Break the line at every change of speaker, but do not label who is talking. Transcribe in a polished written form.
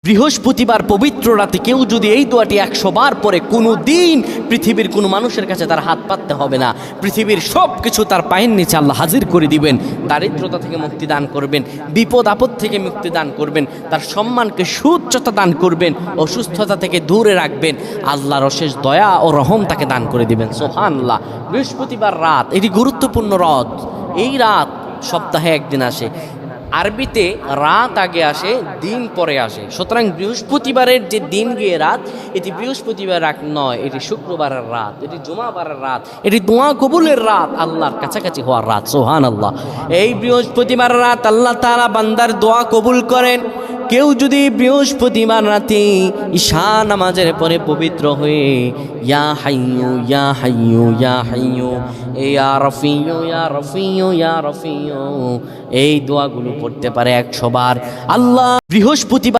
বৃহস্পতিবার পবিত্র রাতে কেউ যদি এই দোয়াটি 100 বার পরে কোনো দিন পৃথিবীর কোনো মানুষের কাছে তার হাত পাততে হবে না, পৃথিবীর সব কিছু তার পায়ের নিচে আল্লাহ হাজির করে দিবেন। দারিদ্রতা থেকে মুক্তি দান করবেন, বিপদ আপদ থেকে মুক্তি দান করবেন, তার সম্মানকে সুউচ্চতা দান করবেন, অসুস্থতা থেকে দূরে রাখবেন, আল্লাহর অশেষ দয়া ও রহম তাকে দান করে দিবেন। সুবহানাল্লাহ। বৃহস্পতিবার রাত এটি গুরুত্বপূর্ণ রাত। এই রাত সপ্তাহে একদিন আসে। আরবিতে রাত আগে আসে, দিন পরে আসে। সুতরাং বৃহস্পতিবারের যে দিন গিয়ে রাত, এটি বৃহস্পতিবার রাত নয়, এটি শুক্রবারের রাত, এটি জুমাবারের রাত, এটি দোয়া কবুলের রাত, আল্লাহর কাছাকাছি হওয়ার রাত। সুবহানাল্লাহ। এই বৃহস্পতিবার রাত আল্লাহ তাআলা বান্দার দোয়া কবুল করেন। কেউ যদি বৃহস্পতিবার রাতে ঈশা নামাজের পরে পবিত্র হয়ে ইয়া হাইয়ু ইয়া হাইয়ু ইয়া হাইয়ু ইয়া রফিয়ু ইয়া রফিয়ু ইয়া রফিয়ু এই দোয়াগুলো পড়তে পারে 100 বার, আল্লাহ বৃহস্পতিবার